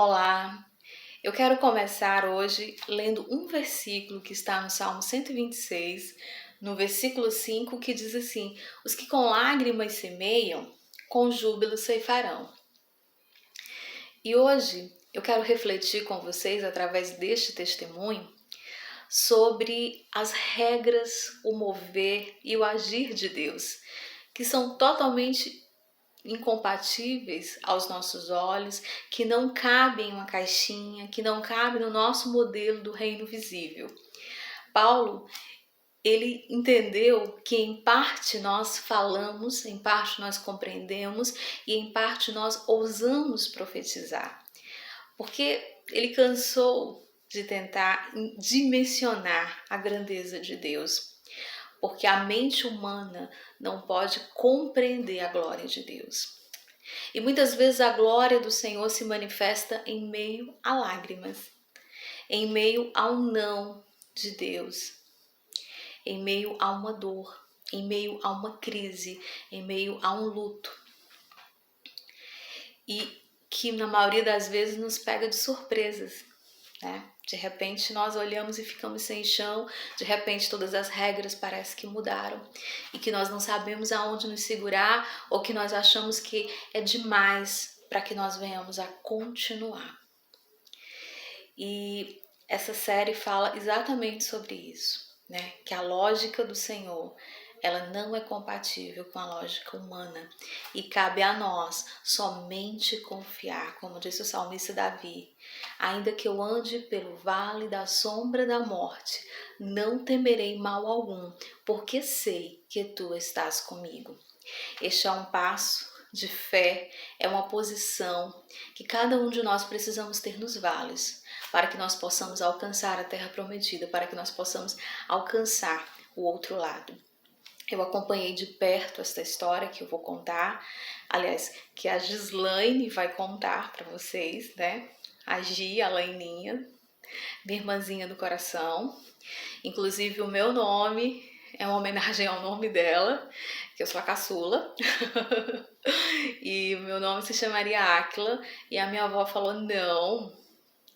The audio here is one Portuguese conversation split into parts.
Olá, eu quero começar hoje lendo um versículo que está no Salmo 126, no versículo 5, que diz assim: Os que com lágrimas semeiam, com júbilo ceifarão. E hoje eu quero refletir com vocês, através deste testemunho, sobre as regras, o mover e o agir de Deus, que são totalmente incompatíveis aos nossos olhos, que não cabem em uma caixinha, que não cabem no nosso modelo do reino visível. Paulo, ele entendeu que em parte nós falamos, em parte nós compreendemos e em parte nós ousamos profetizar. Porque ele cansou de tentar dimensionar a grandeza de Deus. Porque a mente humana não pode compreender a glória de Deus. E muitas vezes a glória do Senhor se manifesta em meio a lágrimas, em meio ao não de Deus, em meio a uma dor, em meio a uma crise, em meio a um luto. E que na maioria das vezes nos pega de surpresas, né? De repente nós olhamos e ficamos sem chão, de repente todas as regras parecem que mudaram e que nós não sabemos aonde nos segurar ou que nós achamos que é demais para que nós venhamos a continuar. E essa série fala exatamente sobre isso, né? Que a lógica do Senhor, ela não é compatível com a lógica humana e cabe a nós somente confiar, como disse o salmista Davi: ainda que eu ande pelo vale da sombra da morte, não temerei mal algum, porque sei que tu estás comigo. Este é um passo de fé, é uma posição que cada um de nós precisamos ter nos vales, para que nós possamos alcançar a terra prometida, para que nós possamos alcançar o outro lado. Eu acompanhei de perto esta história que eu vou contar, aliás, que a Gislaine vai contar para vocês, né? A Gi, a Laininha, minha irmãzinha do coração. Inclusive o meu nome é uma homenagem ao nome dela, que eu sou a caçula. E o meu nome se chamaria Áquila, e a minha avó falou: não,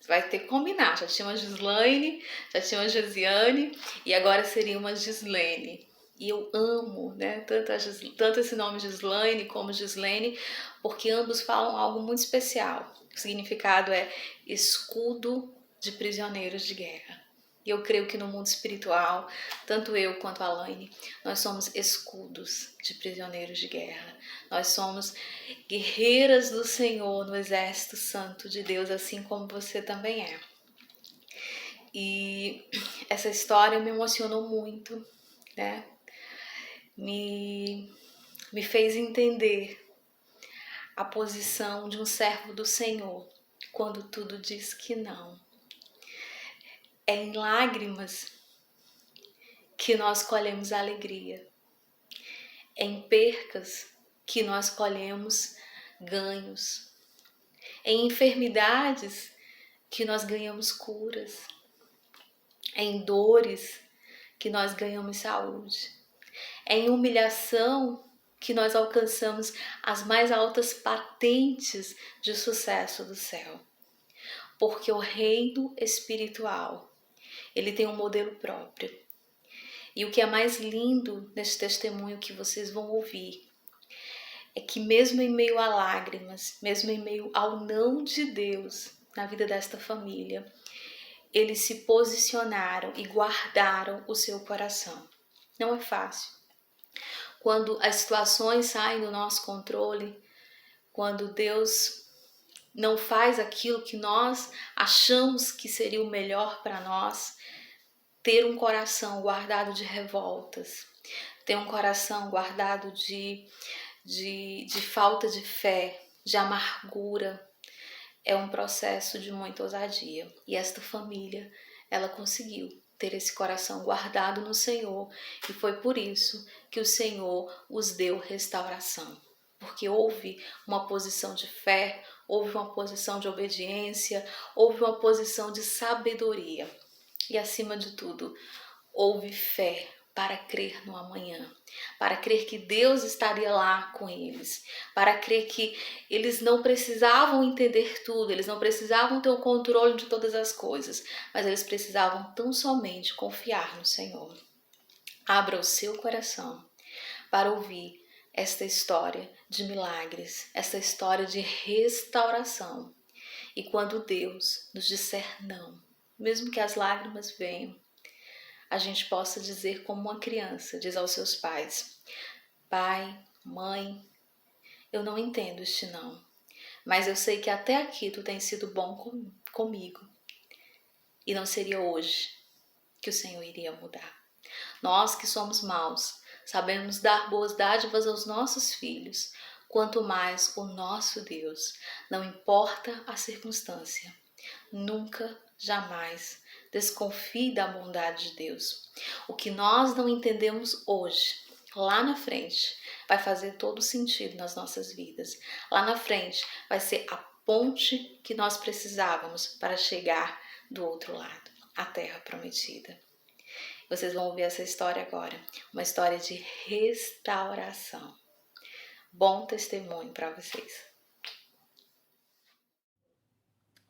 vai ter que combinar. Já tinha uma Gislaine, já tinha uma Gesiane, e agora seria uma Gislene. E eu amo, né, tanto esse nome Gislaine como Gislene, porque ambos falam algo muito especial. O significado é escudo de prisioneiros de guerra. E eu creio que no mundo espiritual, tanto eu quanto a Alaine, nós somos escudos de prisioneiros de guerra. Nós somos guerreiras do Senhor no exército santo de Deus, assim como você também é. E essa história me emocionou muito, né? Me fez entender a posição de um servo do Senhor quando tudo diz que não. É em lágrimas que nós colhemos alegria. É em percas que nós colhemos ganhos. É em enfermidades que nós ganhamos curas. É em dores que nós ganhamos saúde. É em humilhação que nós alcançamos as mais altas patentes de sucesso do céu. Porque o reino espiritual, ele tem um modelo próprio. E o que é mais lindo nesse testemunho que vocês vão ouvir é que mesmo em meio a lágrimas, mesmo em meio ao não de Deus na vida desta família, eles se posicionaram e guardaram o seu coração. Não é fácil. Quando as situações saem do nosso controle, quando Deus não faz aquilo que nós achamos que seria o melhor para nós, ter um coração guardado de revoltas, ter um coração guardado de falta de fé, de amargura, é um processo de muita ousadia. E esta família, ela conseguiu ter esse coração guardado no Senhor, e foi por isso que o Senhor os deu restauração. Porque houve uma posição de fé, houve uma posição de obediência, houve uma posição de sabedoria. E acima de tudo, houve fé, para crer no amanhã, para crer que Deus estaria lá com eles, para crer que eles não precisavam entender tudo, eles não precisavam ter o controle de todas as coisas, mas eles precisavam tão somente confiar no Senhor. Abra o seu coração para ouvir esta história de milagres, esta história de restauração. E quando Deus nos disser não, mesmo que as lágrimas venham, a gente possa dizer como uma criança diz aos seus pais: pai, mãe, eu não entendo este não, mas eu sei que até aqui tu tens sido bom comigo e não seria hoje que o Senhor iria mudar. Nós que somos maus, sabemos dar boas dádivas aos nossos filhos, quanto mais o nosso Deus, não importa a circunstância, nunca, jamais desconfie da bondade de Deus. O que nós não entendemos hoje, lá na frente, vai fazer todo sentido nas nossas vidas. Lá na frente vai ser a ponte que nós precisávamos para chegar do outro lado, a terra prometida. Vocês vão ouvir essa história agora, uma história de restauração. Bom testemunho para vocês.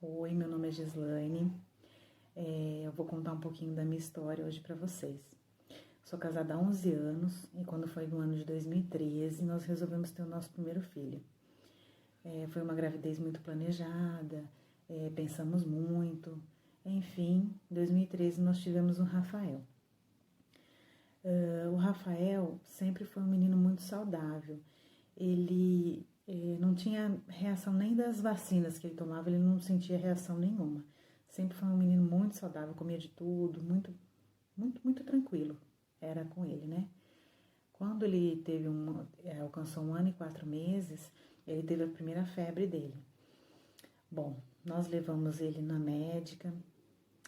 Oi, meu nome é Gislaine. Eu vou contar um pouquinho da minha história hoje para vocês. Sou casada há 11 anos e quando foi no ano de 2013 nós resolvemos ter o nosso primeiro filho. Foi uma gravidez muito planejada, pensamos muito. Enfim, em 2013 nós tivemos o Rafael. O Rafael sempre foi um menino muito saudável. Ele não tinha reação nem das vacinas que ele tomava, ele não sentia reação nenhuma. Sempre foi um menino muito saudável, comia de tudo, muito, muito, muito tranquilo. Era com ele, né? Quando ele alcançou 1 ano e 4 meses, ele teve a primeira febre dele. Bom, nós levamos ele na médica,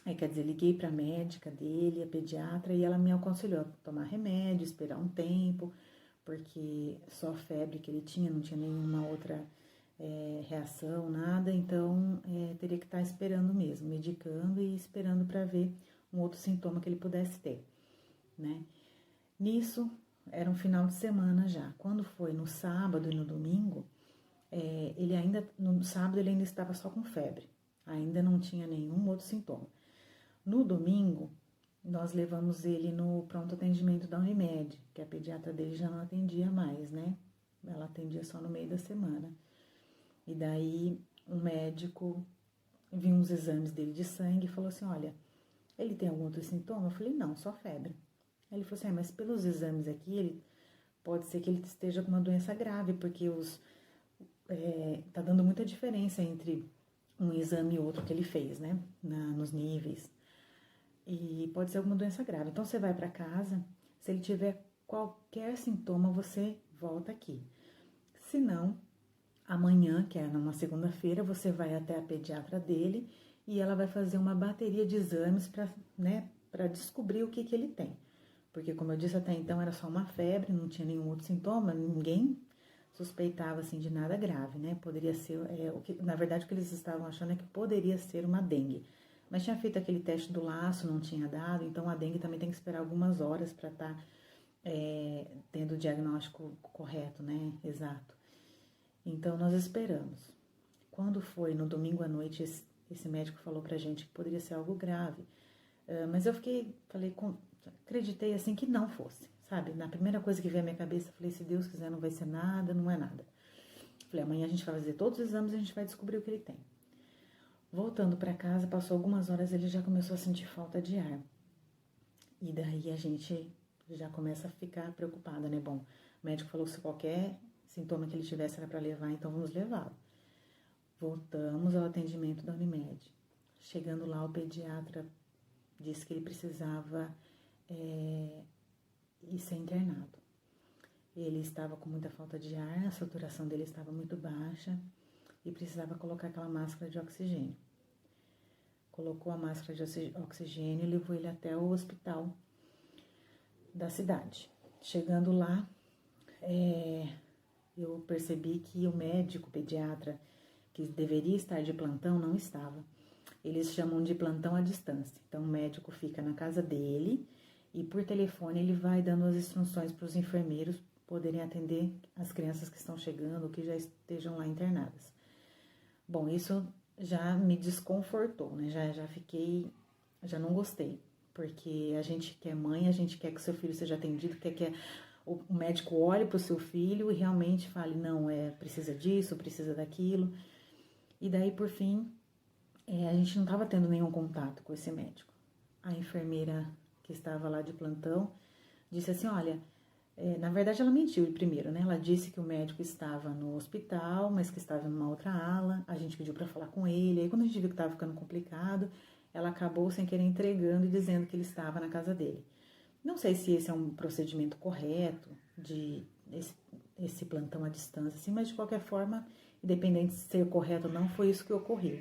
liguei para a médica dele, a pediatra, e ela me aconselhou a tomar remédio, esperar um tempo, porque só a febre que ele tinha, não tinha nenhuma outra reação, nada, então teria que estar esperando mesmo, medicando e esperando para ver um outro sintoma que ele pudesse ter, né? Nisso, era um final de semana já. Quando foi no sábado e no domingo, no sábado ele ainda estava só com febre, ainda não tinha nenhum outro sintoma. No domingo, nós levamos ele no pronto atendimento da Unimed, que a pediatra dele já não atendia mais, né? Ela atendia só no meio da semana. E daí, um médico viu uns exames dele de sangue e falou assim, olha, ele tem algum outro sintoma? Eu falei, não, só febre. Aí ele falou assim, mas pelos exames aqui, pode ser que ele esteja com uma doença grave, porque tá dando muita diferença entre um exame e outro que ele fez, né? Nos níveis. E pode ser alguma doença grave. Então, você vai para casa, se ele tiver qualquer sintoma, você volta aqui. Se não, amanhã, que é numa segunda-feira, você vai até a pediatra dele e ela vai fazer uma bateria de exames para descobrir o que ele tem. Porque, como eu disse até então, era só uma febre, não tinha nenhum outro sintoma, ninguém suspeitava assim de nada grave, né? Poderia ser, na verdade, o que eles estavam achando é que poderia ser uma dengue. Mas tinha feito aquele teste do laço, não tinha dado, então a dengue também tem que esperar algumas horas para estar tendo o diagnóstico correto, né? Exato. Então nós esperamos. Quando foi no domingo à noite, esse médico falou pra gente que poderia ser algo grave. Mas eu acreditei assim que não fosse, sabe? Na primeira coisa que veio à minha cabeça, falei, se Deus quiser não vai ser nada, não é nada. Falei, amanhã a gente vai fazer todos os exames e a gente vai descobrir o que ele tem. Voltando para casa, passou algumas horas, ele já começou a sentir falta de ar. E daí a gente já começa a ficar preocupada, né? Bom, o médico falou que se qualquer sintoma que ele tivesse era para levar, então vamos levá-lo. Voltamos ao atendimento da Unimed. Chegando lá, o pediatra disse que ele precisava ir ser internado. Ele estava com muita falta de ar, a saturação dele estava muito baixa e precisava colocar aquela máscara de oxigênio. Colocou a máscara de oxigênio e levou ele até o hospital da cidade. Chegando lá, eu percebi que o médico pediatra, que deveria estar de plantão, não estava. Eles chamam de plantão à distância. Então, o médico fica na casa dele e por telefone ele vai dando as instruções para os enfermeiros poderem atender as crianças que estão chegando ou que já estejam lá internadas. Bom, isso já me desconfortou, né? Já não gostei, porque a gente que é mãe, a gente quer que o seu filho seja atendido, quer que o médico olhe para o seu filho e realmente fale, não, precisa disso, precisa daquilo. E daí, por fim, a gente não estava tendo nenhum contato com esse médico. A enfermeira que estava lá de plantão disse assim, olha, na verdade ela mentiu primeiro, né? Ela disse que o médico estava no hospital, mas que estava em uma outra ala. A gente pediu para falar com ele. Aí quando a gente viu que estava ficando complicado, ela acabou sem querer entregando e dizendo que ele estava na casa dele. Não sei se esse é um procedimento correto, esse plantão à distância, assim, mas de qualquer forma, independente de ser correto ou não, foi isso que ocorreu.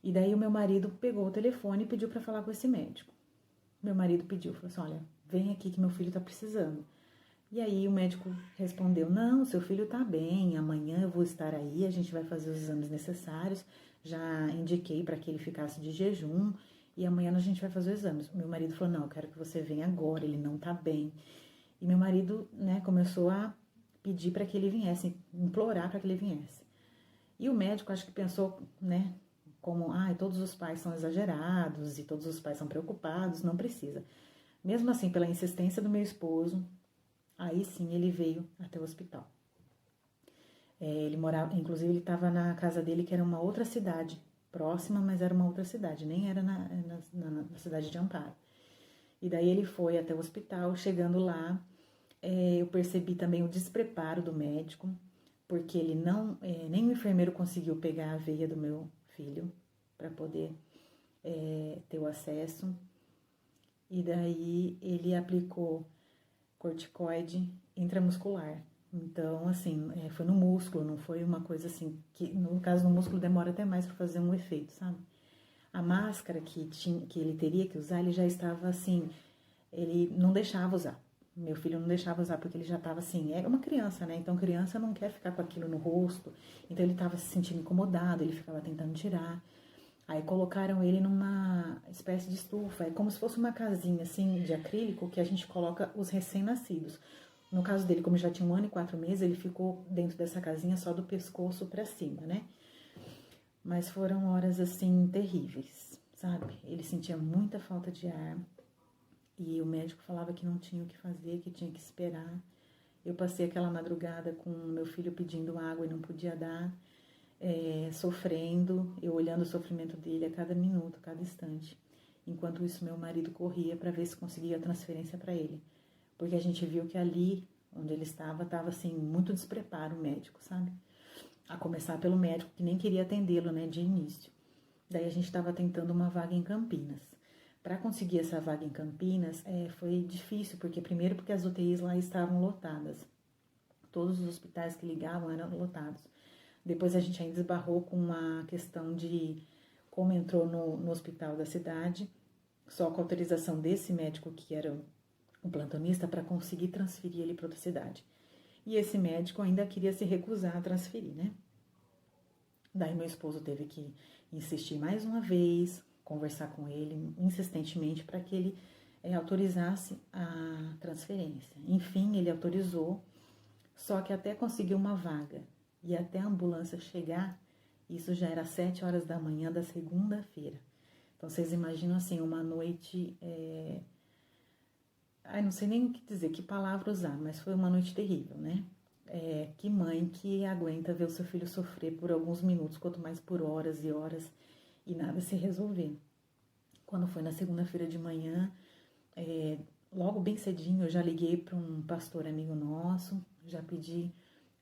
E daí o meu marido pegou o telefone e pediu para falar com esse médico. Meu marido pediu, falou assim, olha, vem aqui que meu filho está precisando. E aí o médico respondeu, não, seu filho está bem, amanhã eu vou estar aí, a gente vai fazer os exames necessários, já indiquei para que ele ficasse de jejum e amanhã a gente vai fazer os exames. Meu marido falou, não, eu quero que você venha agora, ele não está bem. E meu marido, né, começou a pedir para que ele viesse, implorar para que ele viesse. E o médico acho que pensou, né, como, todos os pais são exagerados e todos os pais são preocupados, não precisa. Mesmo assim, pela insistência do meu esposo, aí sim ele veio até o hospital. Ele morava, inclusive ele estava na casa dele, que era uma outra cidade, próxima, mas era uma outra cidade, nem era na cidade de Amparo. E daí ele foi até o hospital, chegando lá, eu percebi também o despreparo do médico, porque ele não, nem o enfermeiro conseguiu pegar a veia do meu filho para poder ter o acesso. E daí ele aplicou corticoide intramuscular. Então, assim, foi no músculo, não foi uma coisa assim, que no caso do músculo demora até mais para fazer um efeito, sabe? A máscara que ele teria que usar, ele já estava assim, ele não deixava usar. Meu filho não deixava usar porque ele já estava assim, era uma criança, né? Então criança não quer ficar com aquilo no rosto. Então ele estava se sentindo incomodado, ele ficava tentando tirar. Aí colocaram ele numa espécie de estufa, é como se fosse uma casinha assim de acrílico que a gente coloca os recém-nascidos. No caso dele, como já tinha 1 ano e 4 meses, ele ficou dentro dessa casinha só do pescoço para cima, né? Mas foram horas assim terríveis, sabe? Ele sentia muita falta de ar e o médico falava que não tinha o que fazer, que tinha que esperar. Eu passei aquela madrugada com meu filho pedindo água e não podia dar. Sofrendo, eu olhando o sofrimento dele a cada minuto, a cada instante. Enquanto isso, meu marido corria para ver se conseguia a transferência para ele. Porque a gente viu que ali, onde ele estava assim, muito despreparo médico, sabe? A começar pelo médico, que nem queria atendê-lo, né, de início. Daí a gente estava tentando uma vaga em Campinas. Para conseguir essa vaga em Campinas, foi difícil, porque as UTIs lá estavam lotadas. Todos os hospitais que ligavam eram lotados. Depois a gente ainda esbarrou com uma questão de como entrou no hospital da cidade, só com a autorização desse médico que era o plantonista para conseguir transferir ele para outra cidade. E esse médico ainda queria se recusar a transferir, né? Daí meu esposo teve que insistir mais uma vez, conversar com ele insistentemente para que ele autorizasse a transferência. Enfim, ele autorizou, só que até conseguir uma vaga e até a ambulância chegar, isso já era 7 horas da manhã da segunda-feira. Então, vocês imaginam, assim, uma noite... não sei nem o que dizer, que palavra usar, mas foi uma noite terrível, né? Que mãe que aguenta ver o seu filho sofrer por alguns minutos, quanto mais por horas e horas, e nada se resolver. Quando foi na segunda-feira de manhã, logo bem cedinho, eu já liguei para um pastor amigo nosso, já pedi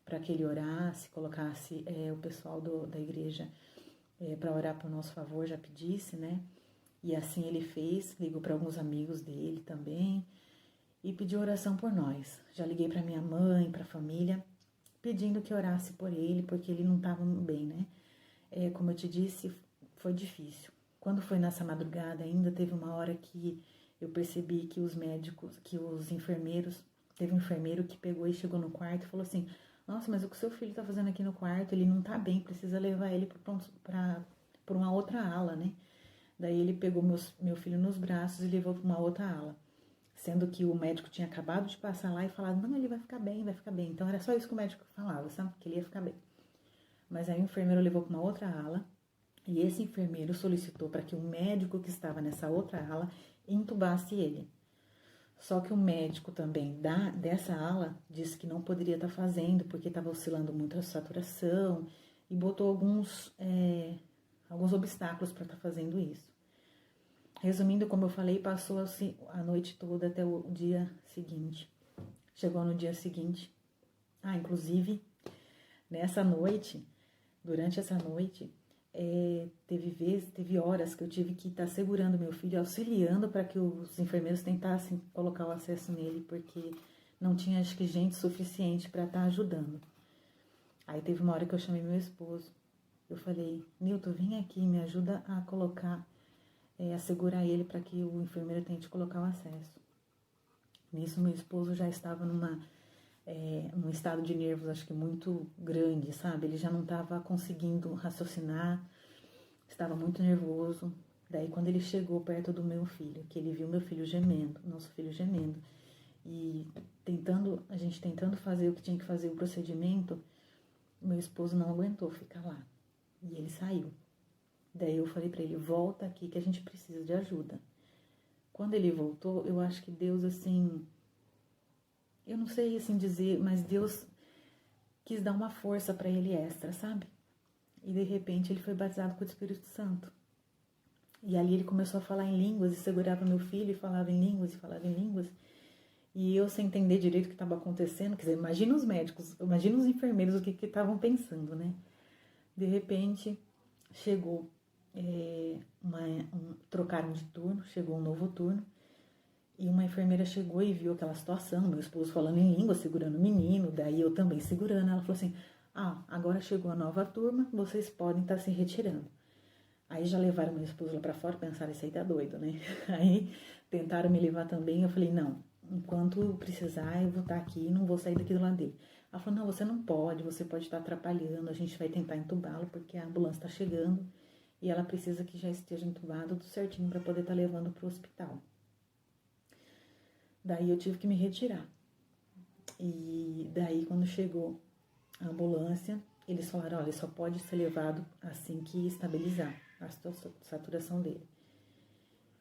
para que ele orasse, colocasse o pessoal da igreja para orar por nosso favor, já pedisse, né? E assim ele fez, ligou para alguns amigos dele também e pediu oração por nós. Já liguei para minha mãe, para a família, pedindo que orasse por ele, porque ele não estava bem, né? Como eu te disse, foi difícil. Quando foi nessa madrugada ainda, teve uma hora que eu percebi que os médicos, que os enfermeiros, teve um enfermeiro que pegou e chegou no quarto e falou assim: nossa, mas o que o seu filho tá fazendo aqui no quarto, ele não tá bem, precisa levar ele pra uma outra ala, né? Daí ele pegou meu filho nos braços e levou pra uma outra ala. sendo que o médico tinha acabado de passar lá e falado, não, ele vai ficar bem, vai ficar bem. Então era só isso que o médico falava, sabe? Que ele ia ficar bem. Mas aí o enfermeiro levou para uma outra ala e esse enfermeiro solicitou para que o médico que estava nessa outra ala entubasse ele. Só que o médico também dessa ala disse que não poderia estar fazendo porque estava oscilando muito a saturação e botou alguns obstáculos para estar fazendo isso. Resumindo, como eu falei, passou-se a noite toda até o dia seguinte. Chegou no dia seguinte. Inclusive, nessa noite, durante essa noite, teve horas que eu tive que estar segurando meu filho, auxiliando para que os enfermeiros tentassem colocar o acesso nele, porque não tinha, acho que, gente suficiente para estar ajudando. Aí teve uma hora que eu chamei meu esposo. Eu falei, Nilton, vem aqui, me ajuda a colocar, a segurar ele para que o enfermeiro tente colocar o acesso. Nisso, meu esposo já estava num estado de nervos, acho que muito grande, sabe? Ele já não estava conseguindo raciocinar, estava muito nervoso. Daí, quando ele chegou perto do meu filho, que ele viu meu filho gemendo, nosso filho gemendo, e a gente tentando fazer o que tinha que fazer, o procedimento, meu esposo não aguentou ficar lá. E ele saiu. Daí eu falei para ele, volta aqui que a gente precisa de ajuda. Quando ele voltou, eu acho que Deus, assim, eu não sei assim dizer, mas Deus quis dar uma força para ele extra, sabe? E de repente ele foi batizado com o Espírito Santo. E ali ele começou a falar em línguas e segurava meu filho e falava em línguas e falava em línguas. E eu sem entender direito o que estava acontecendo, quer dizer, imagina os médicos, imagina os enfermeiros o que estavam pensando, né? De repente chegou, trocaram de turno, chegou um novo turno. E uma enfermeira chegou e viu aquela situação, meu esposo falando em língua, segurando o menino, daí eu também segurando. Ela falou assim, agora chegou a nova turma, vocês podem estar se retirando. Aí já levaram meu esposo lá pra fora, pensaram, esse aí tá doido, né? Aí tentaram me levar também, eu falei, não, enquanto eu precisar, eu vou estar aqui, não vou sair daqui do lado dele. Ela falou, não, você não pode, você pode estar atrapalhando, a gente vai tentar entubá-lo, porque a ambulância tá chegando e ela precisa que já esteja entubado tudo certinho para poder estar levando pro hospital. Daí eu tive que me retirar. E daí quando chegou a ambulância, eles falaram, olha, só pode ser levado assim que estabilizar a saturação dele.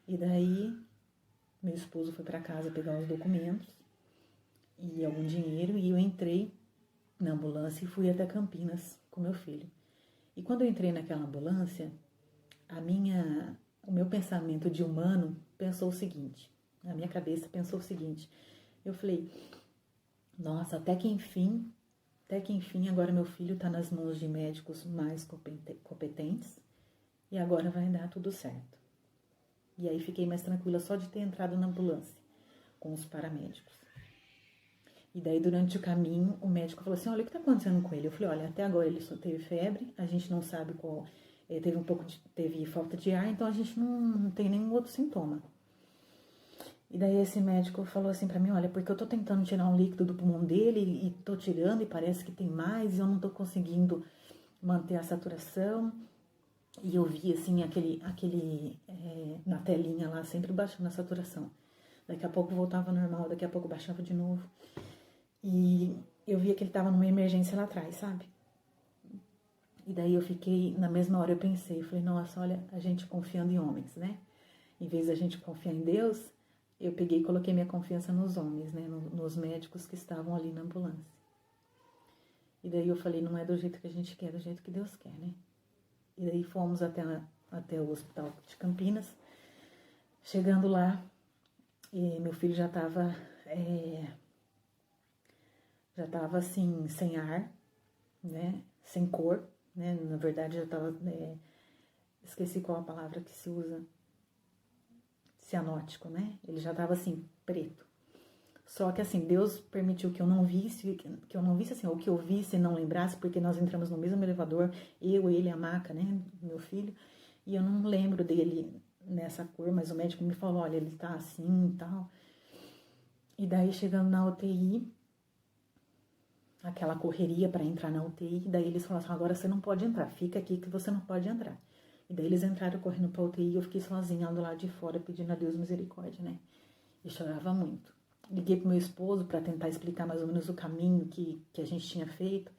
E daí meu esposo foi para casa pegar os documentos e algum dinheiro e eu entrei na ambulância e fui até Campinas com meu filho. E quando eu entrei naquela ambulância, o meu pensamento de humano pensou o seguinte, a minha cabeça pensou o seguinte, eu falei, nossa, até que enfim, agora meu filho está nas mãos de médicos mais competentes e agora vai dar tudo certo. E aí fiquei mais tranquila só de ter entrado na ambulância com os paramédicos. E daí durante o caminho o médico falou assim, olha, o que está acontecendo com ele? Eu falei, olha, até agora ele só teve febre, a gente não sabe qual, teve falta de ar, então a gente não tem nenhum outro sintoma. E daí esse médico falou assim pra mim, olha, porque eu tô tentando tirar um líquido do pulmão dele e tô tirando e parece que tem mais e eu não tô conseguindo manter a saturação. E eu vi assim, na telinha lá, sempre baixando a saturação. Daqui a pouco voltava ao normal, daqui a pouco baixava de novo. E eu via que ele tava numa emergência lá atrás, sabe? E daí eu fiquei, na mesma hora eu pensei, eu falei, nossa, olha, a gente confiando em homens, né? Em vez da gente confiar em Deus, eu peguei e coloquei minha confiança nos homens, né? Nos médicos que estavam ali na ambulância. E daí eu falei, não é do jeito que a gente quer, é do jeito que Deus quer, né? E daí fomos até o hospital de Campinas. Chegando lá, meu filho já estava assim, sem ar, né? Sem cor, né? Na verdade, já estava... esqueci qual a palavra que se usa. Cianótico, né? Ele já estava assim, preto. Só que assim, Deus permitiu que eu não visse assim, ou que eu visse e não lembrasse, porque nós entramos no mesmo elevador, eu, ele, a maca, né, meu filho, e eu não lembro dele nessa cor, mas o médico me falou, olha, ele tá assim e tal. E daí, chegando na UTI, aquela correria para entrar na UTI, daí eles falaram assim, agora você não pode entrar, fica aqui que você não pode entrar. E daí eles entraram correndo pra UTI e eu fiquei sozinha lá do lado de fora, pedindo a Deus misericórdia, né. e chorava muito. Liguei pro meu esposo para tentar explicar mais ou menos o caminho que a gente tinha feito.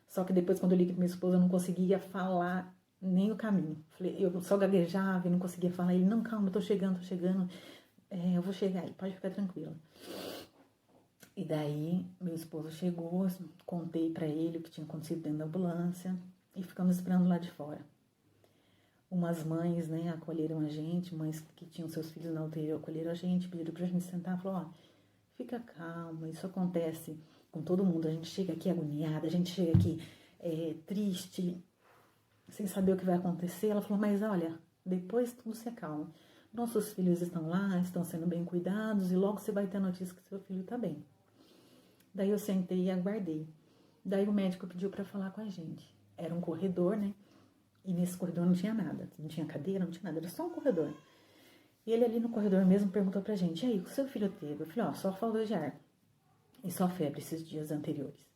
Só que depois, quando eu liguei pro meu esposo, eu não conseguia falar nem o caminho. Eu só gaguejava e não conseguia falar. Ele, não, calma, tô chegando. Eu vou chegar aí, pode ficar tranquila. E daí, meu esposo chegou, contei para ele o que tinha acontecido dentro da ambulância e ficamos esperando lá de fora. Umas mães, né, acolheram a gente, mães que tinham seus filhos na UTI acolheram a gente, pediram pra gente sentar, falou, ó, fica calma, isso acontece com todo mundo, a gente chega aqui agoniada, a gente chega aqui triste, sem saber o que vai acontecer. Ela falou, mas olha, depois tudo se acalma. Nossos filhos estão lá, estão sendo bem cuidados e logo você vai ter a notícia que seu filho tá bem. Daí eu sentei e aguardei. Daí o médico pediu para falar com a gente. Era um corredor, né? E nesse corredor não tinha nada. Não tinha cadeira, não tinha nada. Era só um corredor. E ele ali no corredor mesmo perguntou pra gente, e aí, o que seu filho teve? Eu falei, ó, só falta de ar. E só febre esses dias anteriores.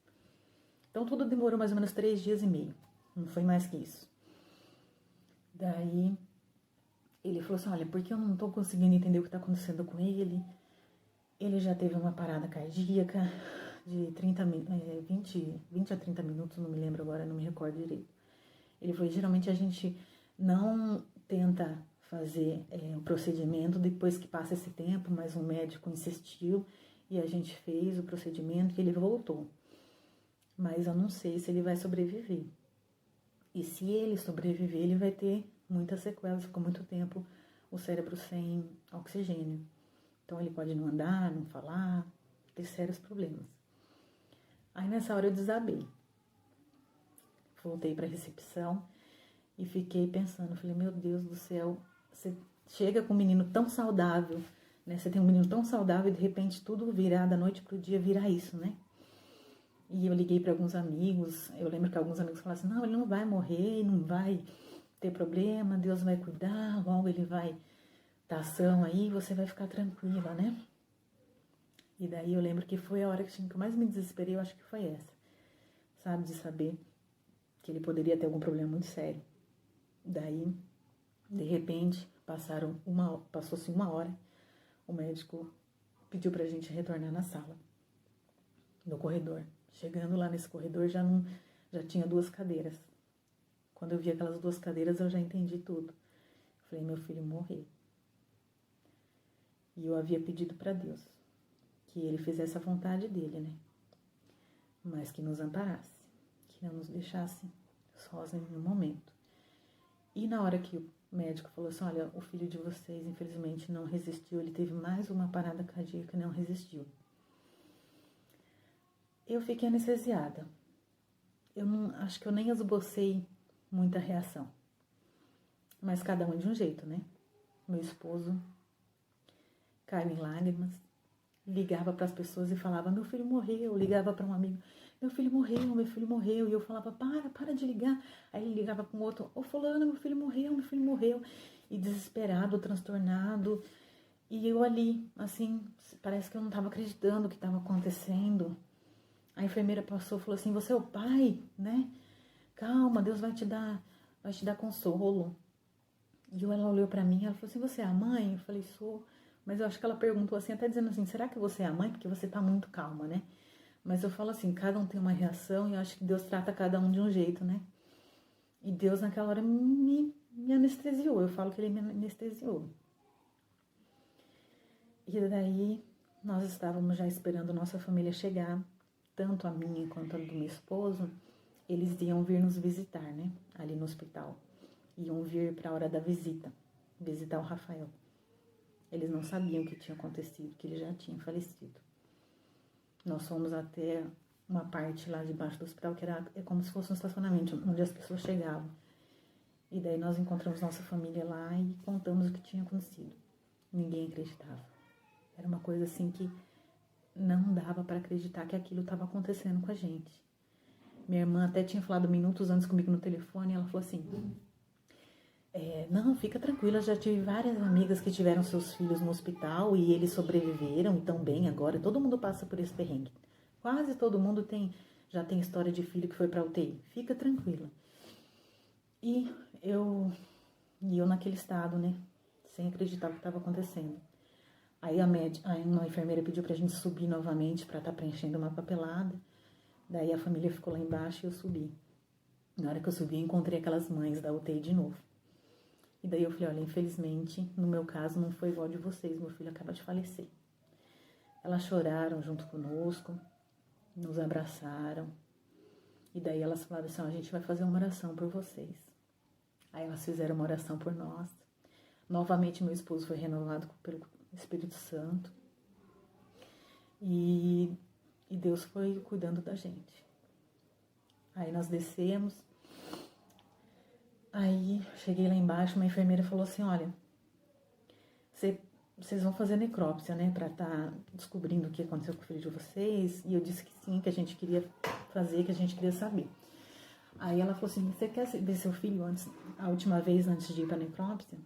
Então tudo demorou mais ou menos 3 dias e meio. Não foi mais que isso. Daí ele falou assim, olha, porque eu não tô conseguindo entender o que tá acontecendo com ele. Ele já teve uma parada cardíaca de 20 a 30 minutos, não me lembro agora, não me recordo direito. Ele falou, geralmente a gente não tenta fazer o procedimento depois que passa esse tempo, mas um médico insistiu e a gente fez o procedimento e ele voltou. Mas eu não sei se ele vai sobreviver. E se ele sobreviver, ele vai ter muitas sequelas, ficou muito tempo o cérebro sem oxigênio. Então ele pode não andar, não falar, ter sérios problemas. Aí nessa hora eu desabei. Voltei para a recepção e fiquei pensando, falei, meu Deus do céu, você chega com um menino tão saudável, né? Você tem um menino tão saudável e de repente tudo virar da noite pro dia virar isso, né? E eu liguei para alguns amigos, eu lembro que alguns amigos falaram assim, não, ele não vai morrer, não vai ter problema, Deus vai cuidar, logo ele vai estar ação aí, você vai ficar tranquila, né? E daí eu lembro que foi a hora que eu mais me desesperei, eu acho que foi essa, sabe, de saber que ele poderia ter algum problema muito sério. Daí, de repente, passou-se uma hora, o médico pediu pra gente retornar na sala, no corredor. Chegando lá nesse corredor, já tinha 2 cadeiras. Quando eu vi aquelas 2 cadeiras, eu já entendi tudo. Falei, meu filho morreu. E eu havia pedido para Deus que ele fizesse a vontade dele, né? Mas que nos amparasse, que não nos deixasse sós em nenhum momento. E na hora que o médico falou assim, olha, o filho de vocês infelizmente não resistiu, ele teve mais uma parada cardíaca e não resistiu. Eu fiquei anestesiada. Acho que eu nem esbocei muita reação. Mas cada um de um jeito, né? Meu esposo caiu em lágrimas, ligava para as pessoas e falava, meu filho morreu. Ligava para um amigo, meu filho morreu, meu filho morreu. E eu falava, para de ligar. Aí ele ligava para um outro, ô fulano, meu filho morreu, meu filho morreu. E desesperado, transtornado. E eu ali, assim, parece que eu não estava acreditando o que estava acontecendo. A enfermeira passou e falou assim, você é o pai, né? Calma, Deus vai te dar consolo. E ela olhou pra mim e ela falou assim, você é a mãe? Eu falei, sou. Mas eu acho que ela perguntou assim, até dizendo assim, será que você é a mãe? Porque você tá muito calma, né? Mas eu falo assim, cada um tem uma reação e eu acho que Deus trata cada um de um jeito, né? E Deus naquela hora me anestesiou. Eu falo que ele me anestesiou. E daí nós estávamos já esperando nossa família chegar, tanto a minha quanto a do meu esposo. Eles iam vir nos visitar, né? Ali no hospital. Iam vir para a hora da visita, visitar o Rafael. Eles não sabiam o que tinha acontecido, que ele já tinha falecido. Nós fomos até uma parte lá debaixo do hospital, que é como se fosse um estacionamento, onde as pessoas chegavam. E daí nós encontramos nossa família lá e contamos o que tinha acontecido. Ninguém acreditava. Era uma coisa assim que não dava para acreditar que aquilo estava acontecendo com a gente. Minha irmã até tinha falado minutos antes comigo no telefone, e ela falou assim, não, fica tranquila, já tive várias amigas que tiveram seus filhos no hospital e eles sobreviveram e estão bem agora. Todo mundo passa por esse perrengue. Quase todo mundo já tem história de filho que foi para UTI. Fica tranquila. E eu naquele estado, né, sem acreditar o que estava acontecendo. Aí aí uma enfermeira pediu pra gente subir novamente pra estar preenchendo uma papelada. Daí a família ficou lá embaixo e eu subi. Na hora que eu subi, eu encontrei aquelas mães da UTI de novo. E daí eu falei, olha, infelizmente, no meu caso, não foi igual de vocês, meu filho acaba de falecer. Elas choraram junto conosco, nos abraçaram. E daí elas falaram assim, ó, a gente vai fazer uma oração por vocês. Aí elas fizeram uma oração por nós. Novamente meu esposo foi renovado pelo Espírito Santo. E Deus foi cuidando da gente. Aí nós descemos. Aí cheguei lá embaixo, uma enfermeira falou assim, olha, vocês vão fazer necrópsia, né, pra estar descobrindo o que aconteceu com o filho de vocês. E eu disse que sim, que a gente queria fazer, que a gente queria saber. Aí ela falou assim, você quer ver seu filho a última vez antes de ir pra necrópsia?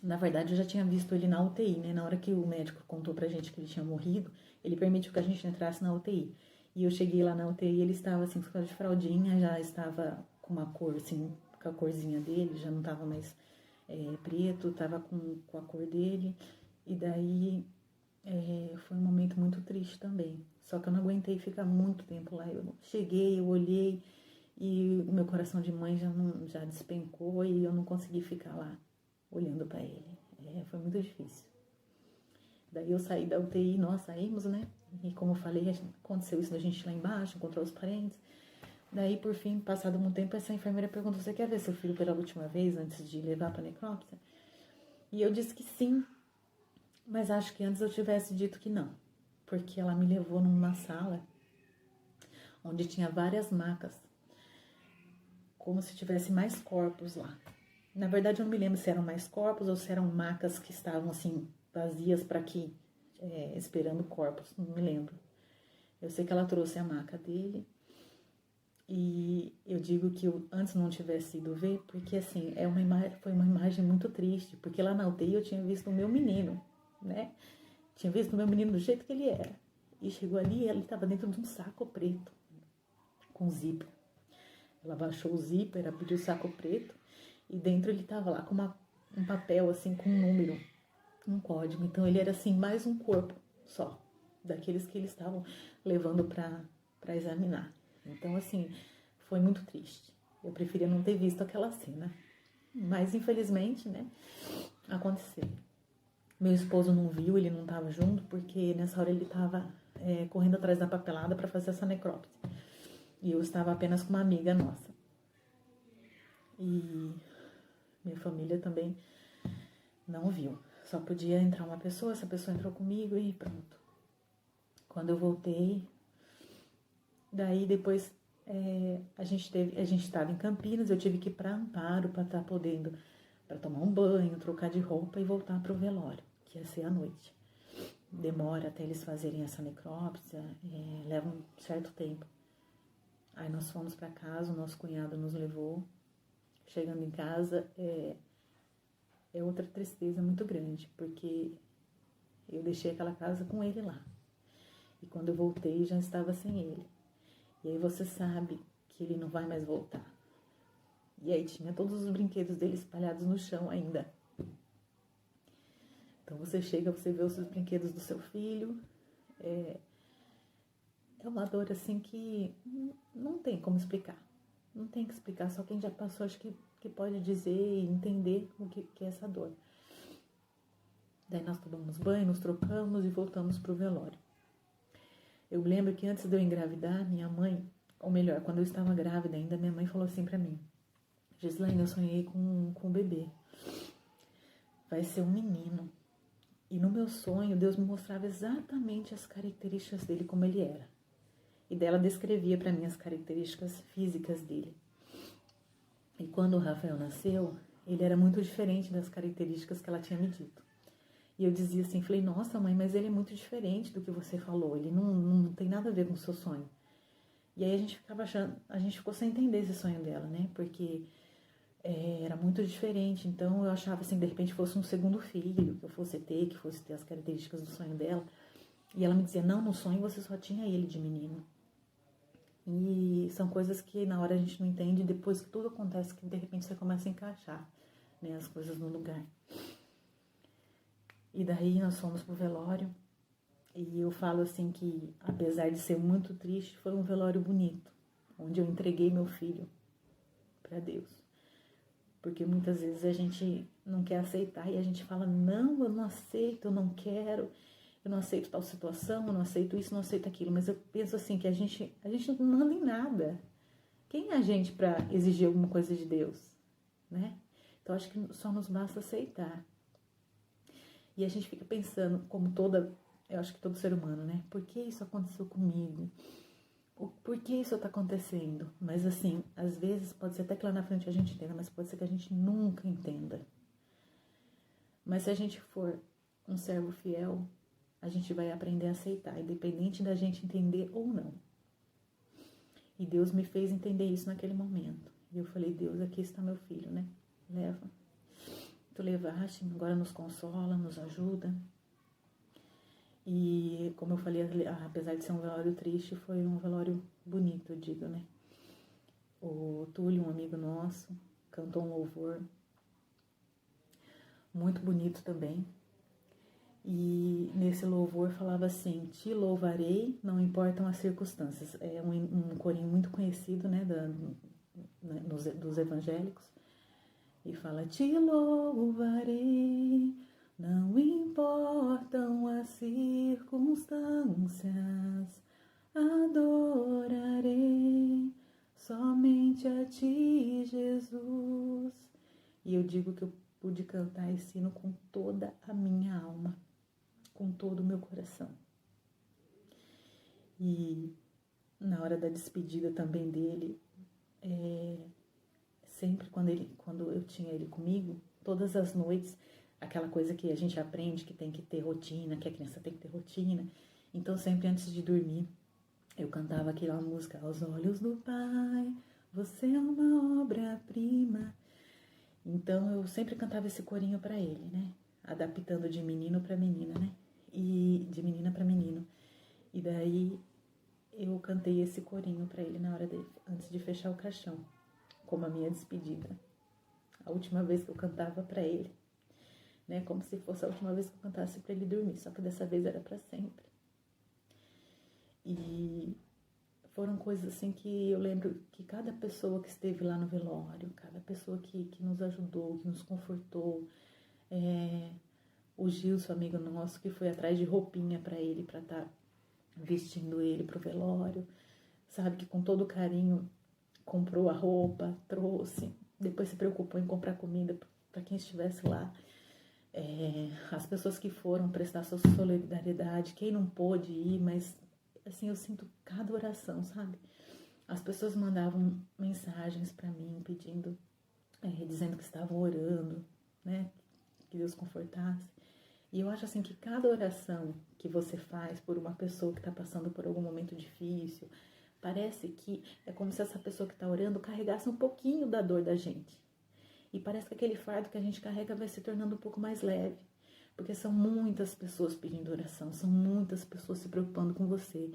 Na verdade, eu já tinha visto ele na UTI, né? Na hora que o médico contou pra gente que ele tinha morrido, ele permitiu que a gente entrasse na UTI. E eu cheguei lá na UTI e ele estava assim, com de fraldinha, já estava com uma cor, assim, com a corzinha dele, já não estava mais preto, estava com a cor dele. E daí foi um momento muito triste também. Só que eu não aguentei ficar muito tempo lá. Eu cheguei, eu olhei e o meu coração de mãe já despencou e eu não consegui ficar lá olhando para ele. Foi muito difícil. Daí eu saí da UTI, nós saímos, né? E como eu falei, aconteceu isso da gente lá embaixo, encontrou os parentes. Daí, por fim, passado um tempo, essa enfermeira perguntou, você quer ver seu filho pela última vez antes de levar para necrópsia? E eu disse que sim, mas acho que antes eu tivesse dito que não. Porque ela me levou numa sala onde tinha várias macas, como se tivesse mais corpos lá. Na verdade, eu não me lembro se eram mais corpos ou se eram macas que estavam, assim, vazias para aqui, esperando corpos, não me lembro. Eu sei que ela trouxe a maca dele e eu digo que eu antes não tivesse ido ver, porque, assim, foi uma imagem muito triste, porque lá na UTI eu tinha visto o meu menino, né? Tinha visto o meu menino do jeito que ele era. E chegou ali e ele estava dentro de um saco preto, com zíper. Ela baixou o zíper, abriu o saco preto, e dentro ele tava lá com um papel, assim, com um número, um código. Então ele era, assim, mais um corpo só, daqueles que eles estavam levando para examinar. Então, assim, foi muito triste. Eu preferia não ter visto aquela cena. Mas, infelizmente, né, aconteceu. Meu esposo não viu, ele não tava junto, porque nessa hora ele tava correndo atrás da papelada para fazer essa necrópsia. E eu estava apenas com uma amiga nossa. E minha família também não viu. Só podia entrar uma pessoa, essa pessoa entrou comigo e pronto. Quando eu voltei, daí depois a gente estava em Campinas, eu tive que ir para Amparo para estar podendo, para tomar um banho, trocar de roupa e voltar para o velório, que ia ser à noite. Demora até eles fazerem essa necrópsia, leva um certo tempo. Aí nós fomos para casa, o nosso cunhado nos levou. Chegando em casa, é outra tristeza muito grande, porque eu deixei aquela casa com ele lá. E quando eu voltei, já estava sem ele. E aí você sabe que ele não vai mais voltar. E aí tinha todos os brinquedos dele espalhados no chão ainda. Então você chega, você vê os brinquedos do seu filho. É uma dor assim que não tem como explicar. Não tem que explicar, só quem já passou acho que pode dizer e entender o que é essa dor. Daí nós tomamos banho, nos trocamos e voltamos pro velório. Eu lembro que antes de eu engravidar, minha mãe, ou melhor, quando eu estava grávida ainda, minha mãe falou assim pra mim, Gislaine, eu sonhei com um bebê. Vai ser um menino. E no meu sonho, Deus me mostrava exatamente as características dele como ele era. E dela descrevia para mim as características físicas dele. E quando o Rafael nasceu, ele era muito diferente das características que ela tinha me dito. E eu dizia assim, falei, nossa mãe, mas ele é muito diferente do que você falou, ele não tem nada a ver com o seu sonho. E aí a gente ficou sem entender esse sonho dela, né, porque era muito diferente, então eu achava assim, de repente fosse um segundo filho, que eu fosse ter as características do sonho dela. E ela me dizia, não, no sonho você só tinha ele de menino. E são coisas que na hora a gente não entende, depois que tudo acontece, que de repente você começa a encaixar, né, as coisas no lugar. E daí nós fomos pro velório. E eu falo assim que, apesar de ser muito triste, foi um velório bonito, onde eu entreguei meu filho para Deus. Porque muitas vezes a gente não quer aceitar e a gente fala, não, eu não aceito, eu não quero, eu não aceito tal situação, eu não aceito isso, não aceito aquilo. Mas eu penso assim que a gente não manda em nada. Quem é a gente para exigir alguma coisa de Deus, né? Então acho que só nos basta aceitar. E a gente fica pensando, eu acho que todo ser humano, né? Por que isso aconteceu comigo? Por que isso está acontecendo? Mas assim, às vezes pode ser até que lá na frente a gente entenda, mas pode ser que a gente nunca entenda. Mas se a gente for um servo fiel, a gente vai aprender a aceitar, independente da gente entender ou não. E Deus me fez entender isso naquele momento. E eu falei, Deus, aqui está meu filho, né? Leva. Tu levaste, agora nos consola, nos ajuda. E como eu falei, apesar de ser um velório triste, foi um velório bonito, eu digo, né? O Túlio, um amigo nosso, cantou um louvor muito bonito também. E nesse louvor falava assim, te louvarei, não importam as circunstâncias. É um corinho muito conhecido, né, dos evangélicos. E fala, te louvarei, não importam as circunstâncias, adorarei somente a ti, Jesus. E eu digo que eu pude cantar esse hino com toda a minha alma, com todo o meu coração. E na hora da despedida também dele, sempre quando eu tinha ele comigo, todas as noites, aquela coisa que a gente aprende que tem que ter rotina, que a criança tem que ter rotina. Então sempre antes de dormir, eu cantava aquela música, aos olhos do Pai, você é uma obra-prima. Então eu sempre cantava esse corinho para ele, né? Adaptando de menino para menina, né? E de menina para menino. E daí eu cantei esse corinho para ele na hora antes de fechar o caixão, como a minha despedida. A última vez que eu cantava para ele, né? Como se fosse a última vez que eu cantasse para ele dormir, só que dessa vez era para sempre. E foram coisas assim que eu lembro que cada pessoa que esteve lá no velório, cada pessoa que nos ajudou, que nos confortou, o Gilson, amigo nosso, que foi atrás de roupinha para ele, para estar vestindo ele pro velório, sabe, que com todo carinho comprou a roupa, trouxe, depois se preocupou em comprar comida para quem estivesse lá. As pessoas que foram prestar sua solidariedade, quem não pôde ir, mas assim, eu sinto cada oração, sabe? As pessoas mandavam mensagens para mim pedindo, dizendo que estavam orando, né? Que Deus confortasse. E eu acho assim que cada oração que você faz por uma pessoa que está passando por algum momento difícil, parece que é como se essa pessoa que está orando carregasse um pouquinho da dor da gente. E parece que aquele fardo que a gente carrega vai se tornando um pouco mais leve. Porque são muitas pessoas pedindo oração, são muitas pessoas se preocupando com você.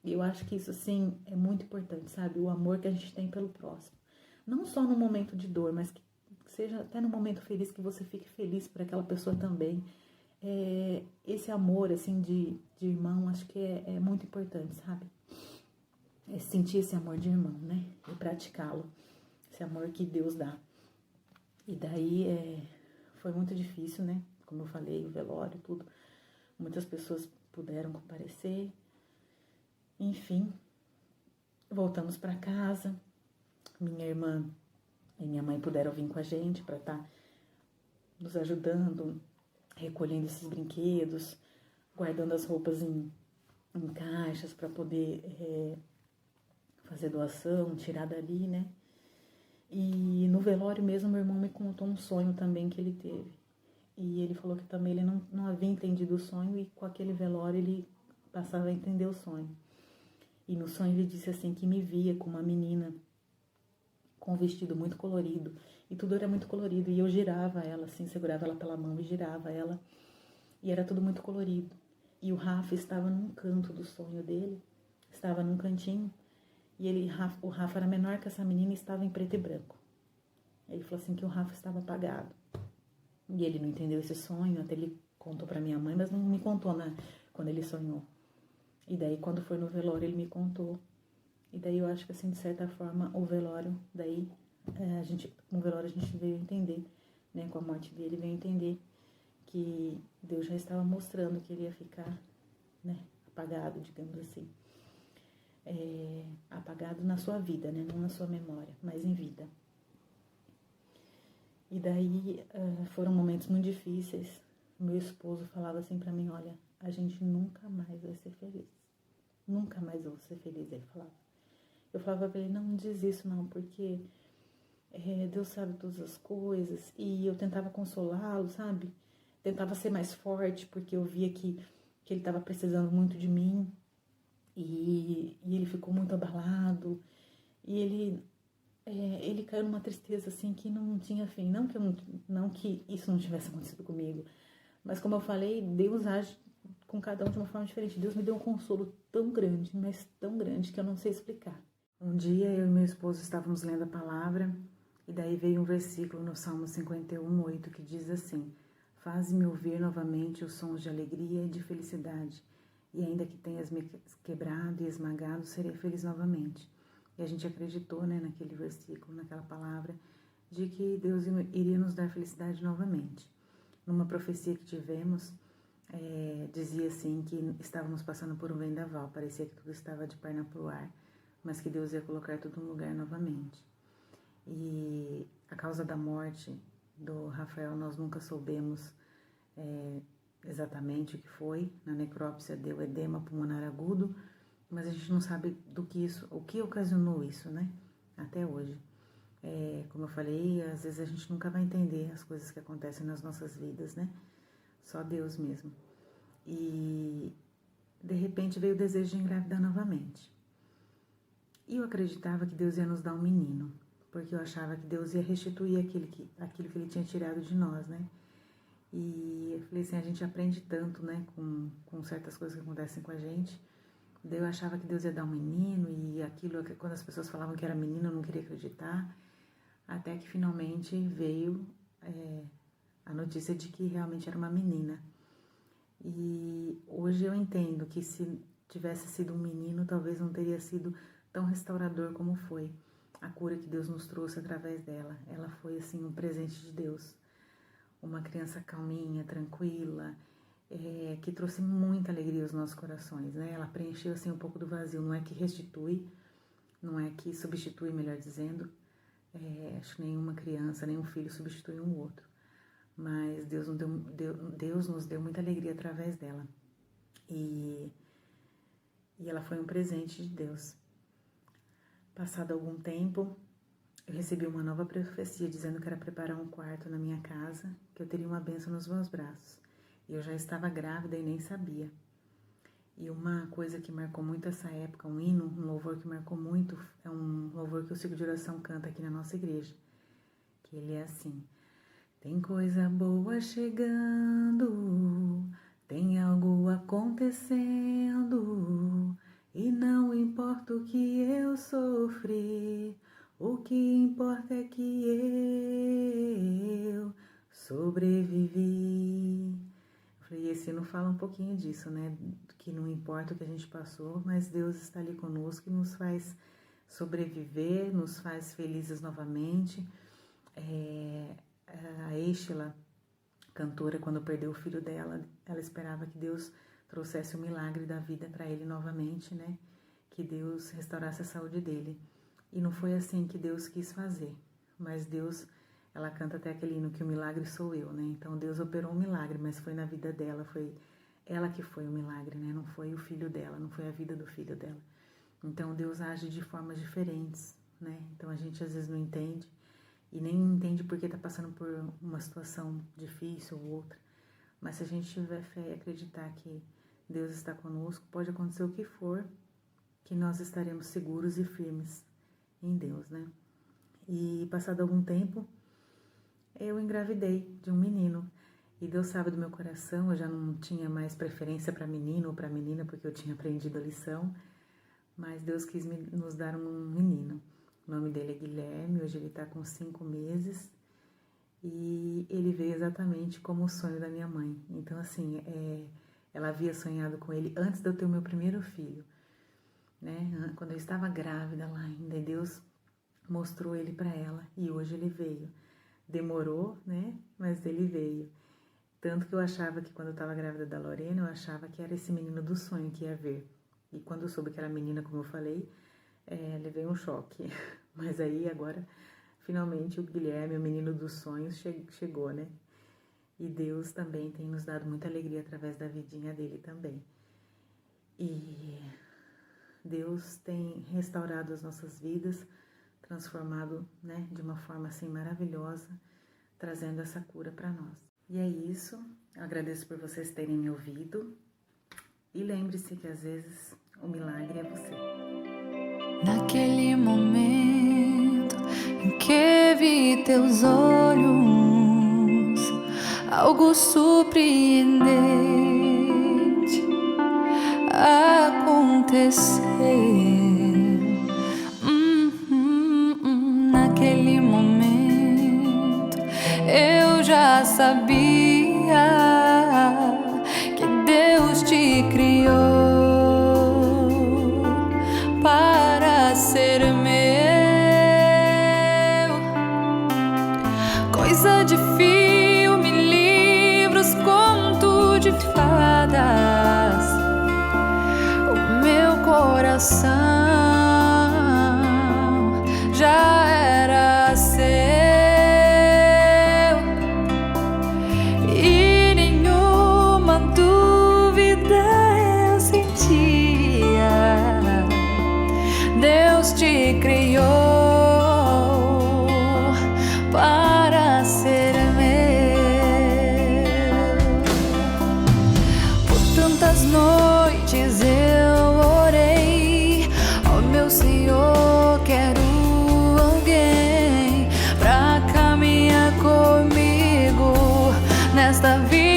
E eu acho que isso, assim, é muito importante, sabe? O amor que a gente tem pelo próximo. Não só no momento de dor, mas que seja até no momento feliz, que você fique feliz por aquela pessoa também. Esse amor, assim, de irmão, acho que é muito importante, sabe? Sentir esse amor de irmão, né? E praticá-lo. Esse amor que Deus dá. E daí foi muito difícil, né? Como eu falei, o velório, tudo. Muitas pessoas puderam comparecer. Enfim, voltamos para casa. Minha irmã e minha mãe puderam vir com a gente para estar nos ajudando, recolhendo esses brinquedos, guardando as roupas em caixas para poder fazer doação, tirar dali, né? E no velório mesmo, meu irmão me contou um sonho também que ele teve. E ele falou que também ele não havia entendido o sonho e com aquele velório ele passava a entender o sonho. E no sonho ele disse assim que me via com uma menina com um vestido muito colorido. E tudo era muito colorido. E eu girava ela assim, segurava ela pela mão e girava ela. E era tudo muito colorido. E o Rafa estava num canto do sonho dele. Estava num cantinho. E o Rafa era menor que essa menina e estava em preto e branco. Ele falou assim que o Rafa estava apagado. E ele não entendeu esse sonho até ele contou para minha mãe, mas não me contou, né, quando ele sonhou. E daí, quando foi no velório, ele me contou. E daí, eu acho que, assim, de certa forma, o velório, daí, com o velório a gente veio entender, né, com a morte dele, veio entender que Deus já estava mostrando que ele ia ficar, né, apagado, digamos assim. Apagado na sua vida, né, não na sua memória, mas em vida. E daí, foram momentos muito difíceis. Meu esposo falava assim pra mim, olha, a gente nunca mais vai ser feliz. Nunca mais eu vou ser feliz, ele falava. Eu falava pra ele, não diz isso não, porque Deus sabe todas as coisas. E eu tentava consolá-lo, sabe? Tentava ser mais forte, porque eu via que ele estava precisando muito de mim. E ele ficou muito abalado. E ele caiu numa tristeza assim que não tinha fim. Não que isso não tivesse acontecido comigo. Mas como eu falei, Deus age com cada um de uma forma diferente. Deus me deu um consolo tão grande, mas tão grande, que eu não sei explicar. Um dia eu e meu esposo estávamos lendo a palavra, e daí veio um versículo no Salmo 51:8 que diz assim: Faze-me ouvir novamente os sons de alegria e de felicidade, e ainda que tenhas me quebrado e esmagado, serei feliz novamente. E a gente acreditou, né, naquele versículo, naquela palavra, de que Deus iria nos dar felicidade novamente. Numa profecia que tivemos, dizia assim que estávamos passando por um vendaval, parecia que tudo estava de perna pro ar, mas que Deus ia colocar tudo no lugar novamente. E a causa da morte do Rafael nós nunca soubemos exatamente o que foi. Na necrópsia deu edema pulmonar agudo, mas a gente não sabe o que ocasionou isso, né? Até hoje. Como eu falei, às vezes a gente nunca vai entender as coisas que acontecem nas nossas vidas, né? Só Deus mesmo. E de repente veio o desejo de engravidar novamente. E eu acreditava que Deus ia nos dar um menino, porque eu achava que Deus ia restituir aquilo que ele tinha tirado de nós, né? E eu falei assim, a gente aprende tanto, né, com certas coisas que acontecem com a gente. Daí eu achava que Deus ia dar um menino, e aquilo, quando as pessoas falavam que era menino, eu não queria acreditar. Até que finalmente veio a notícia de que realmente era uma menina. E hoje eu entendo que se tivesse sido um menino, talvez não teria sido tão restaurador como foi a cura que Deus nos trouxe através dela. Ela foi, assim, um presente de Deus. Uma criança calminha, tranquila, que trouxe muita alegria aos nossos corações, né? Ela preencheu, assim, um pouco do vazio. Não é que restitui, não é que substitui, melhor dizendo. Acho que nenhuma criança, nenhum filho substitui um outro. Mas Deus nos deu muita alegria através dela. E ela foi um presente de Deus. Passado algum tempo, eu recebi uma nova profecia dizendo que era preparar um quarto na minha casa, que eu teria uma bênção nos meus braços. E eu já estava grávida e nem sabia. E uma coisa que marcou muito essa época, um hino, um louvor que marcou muito, é um louvor que o Círculo de Oração canta aqui na nossa igreja. Que ele é assim: tem coisa boa chegando, tem algo acontecendo, e não importa o que eu sofri, o que importa é que eu sobrevivi. Eu falei, esse hino fala um pouquinho disso, né? Que não importa o que a gente passou, mas Deus está ali conosco e nos faz sobreviver, nos faz felizes novamente. A Estela, cantora, quando perdeu o filho dela, ela esperava que Deus trouxesse o milagre da vida para ele novamente, né? Que Deus restaurasse a saúde dele. E não foi assim que Deus quis fazer, mas Deus, ela canta até aquele hino que o milagre sou eu, né? Então Deus operou um milagre, mas foi na vida dela, foi ela que foi o milagre, né? Não foi o filho dela, não foi a vida do filho dela. Então Deus age de formas diferentes, né? Então a gente às vezes não entende e nem entende porque está passando por uma situação difícil ou outra. Mas se a gente tiver fé e acreditar que Deus está conosco, pode acontecer o que for, que nós estaremos seguros e firmes em Deus, né? E passado algum tempo, eu engravidei de um menino. E Deus sabe do meu coração, eu já não tinha mais preferência para menino ou para menina, porque eu tinha aprendido a lição. Mas Deus quis nos dar um menino. O nome dele é Guilherme, hoje ele está com 5 meses. e ele veio exatamente como o sonho da minha mãe. Então, assim, ela havia sonhado com ele antes de eu ter o meu primeiro filho, né? Quando eu estava grávida lá ainda, e Deus mostrou ele para ela e hoje ele veio. Demorou, né? Mas ele veio. Tanto que eu achava que quando eu estava grávida da Lorena, eu achava que era esse menino do sonho que ia vir. E quando eu soube que era menina, como eu falei, levei um choque. Mas aí agora, finalmente, o Guilherme, o menino dos sonhos, chegou, né? E Deus também tem nos dado muita alegria através da vidinha dele também. E Deus tem restaurado as nossas vidas, transformado, né, de uma forma assim maravilhosa, trazendo essa cura para nós. E é isso, eu agradeço por vocês terem me ouvido e lembre-se que às vezes o milagre é você. Naquele momento em que vi teus olhos, algo surpreendente aconteceu. Naquele momento eu já sabia que Deus te criou para ser meu. Coisa de filme, livros, conto de fadas, o meu coração já era seu e nenhuma dúvida eu sentia. Deus te criou para ser meu. Por tantas noites eu orei, ó meu Senhor, quero alguém pra caminhar comigo nesta vida.